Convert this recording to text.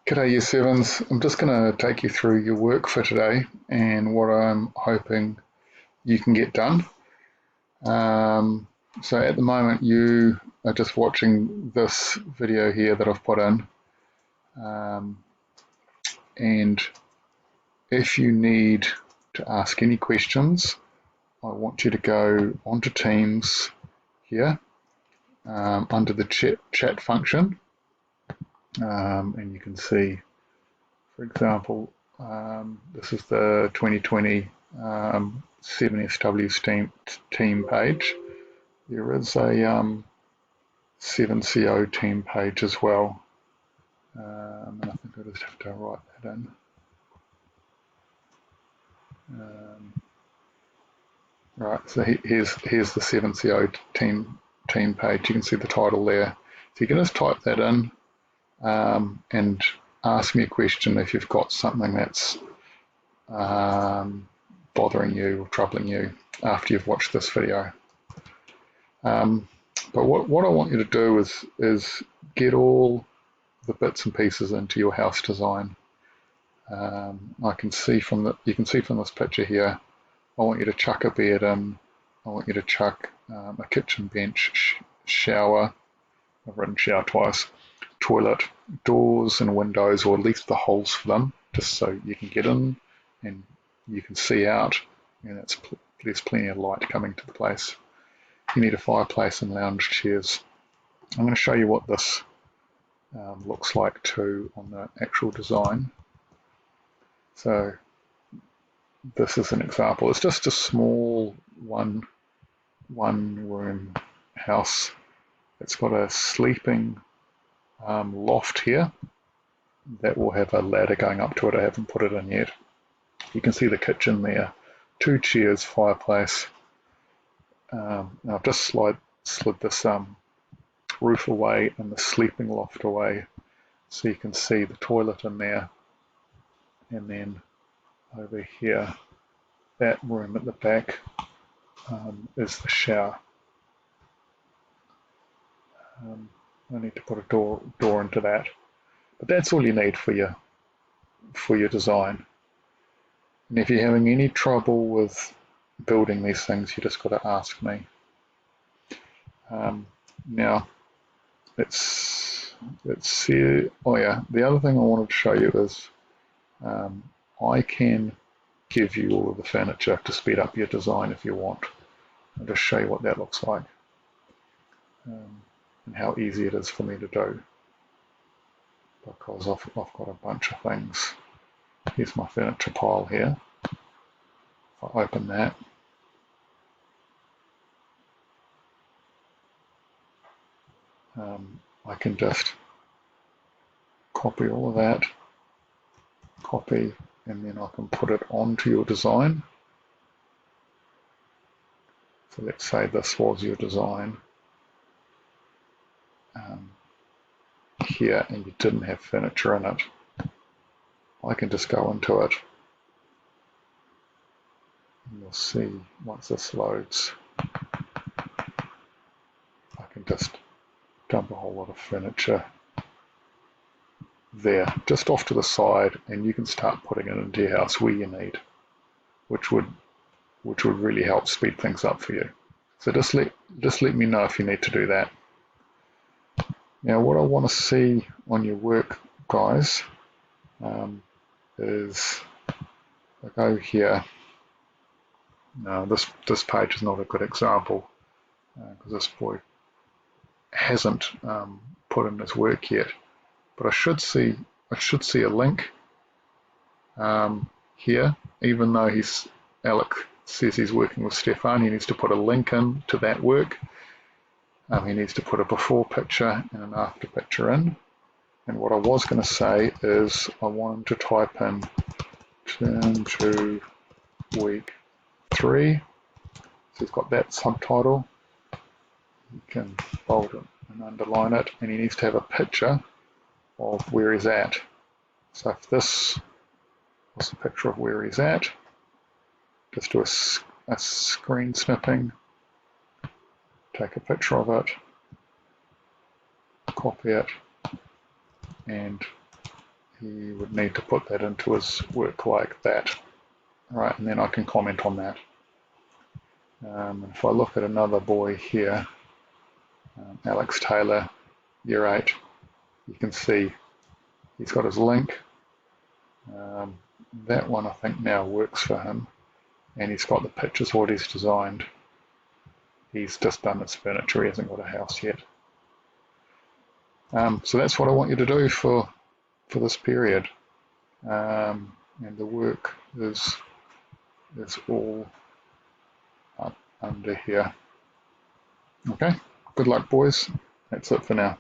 G'day, you sevens. I'm just going to take you through your work for today and what I'm hoping you can get done. So at the moment, you are just watching this video here that I've put in. And if you need to ask any questions, I want you to go onto Teams here under the chat function. And you can see, for example, this is the 2020 7SW team page. There is a 7CO team page as well. And I think I just have to write that in. Right, so here's the 7CO team page. You can see the title there. So you can just type that in and ask me a question if you've got something that's bothering you or troubling you after you've watched this video. But what I want you to do is get all the bits and pieces into your house design. You can see from this picture here, I want you to chuck a bed in, I want you to chuck a kitchen bench, shower, I've written shower twice, toilet, doors and windows, or at least the holes for them, just so you can get in and you can see out, and there's plenty of light coming to the place. You need a fireplace and lounge chairs. I'm going to show you what this looks like too on the actual design. So this is an example. It's just a small one room house. It's got a sleeping loft here that will have a ladder going up to it. I haven't put it in yet. You can see the kitchen there, 2 chairs, fireplace. I've just slid this roof away and the sleeping loft away, so you can see the toilet in there, and then over here, that room at the back is the shower. I need to put a door into that, but that's all you need for your design. And if you're having any trouble with building these things, you just got to ask me. Now, let's see. Oh yeah, the other thing I wanted to show you is I can give you all of the furniture to speed up your design if you want. I'll just show you what that looks like and how easy it is for me to do, because I've got a bunch of things. Here's my furniture pile here. If I open that, I can just copy all of that, and then I can put it onto your design. So let's say this was your design here, and you didn't have furniture in it. I can just go into it, and you'll see once this loads, I can just dump a whole lot of furniture there, just off to the side, and you can start putting it into your house where you need, which would really help speed things up for you. So just let me know if you need to do that. Now, what I want to see on your work, guys, is I go here. Now, this page is not a good example because this boy hasn't put in his work yet. But I should see a link here. Even though Alec says he's working with Stefan, he needs to put a link in to that work. He needs to put a before picture and an after picture in. And what I was going to say is I want him to type in turn to week 3. So he's got that subtitle. You can bold it and underline it, and he needs to have a picture of where he's at. So if this was a picture of where he's at, just do a screen snipping, take a picture of it, copy it, and he would need to put that into his work like that. Right, and then I can comment on that. If I look at another boy here, Alex Taylor, year 8, you can see he's got his link. That one I think now works for him, and he's got the pictures what he's designed. He's just done his furniture, he hasn't got a house yet. So that's what I want you to do for this period. And the work is all up under here. Okay, good luck boys. That's it for now.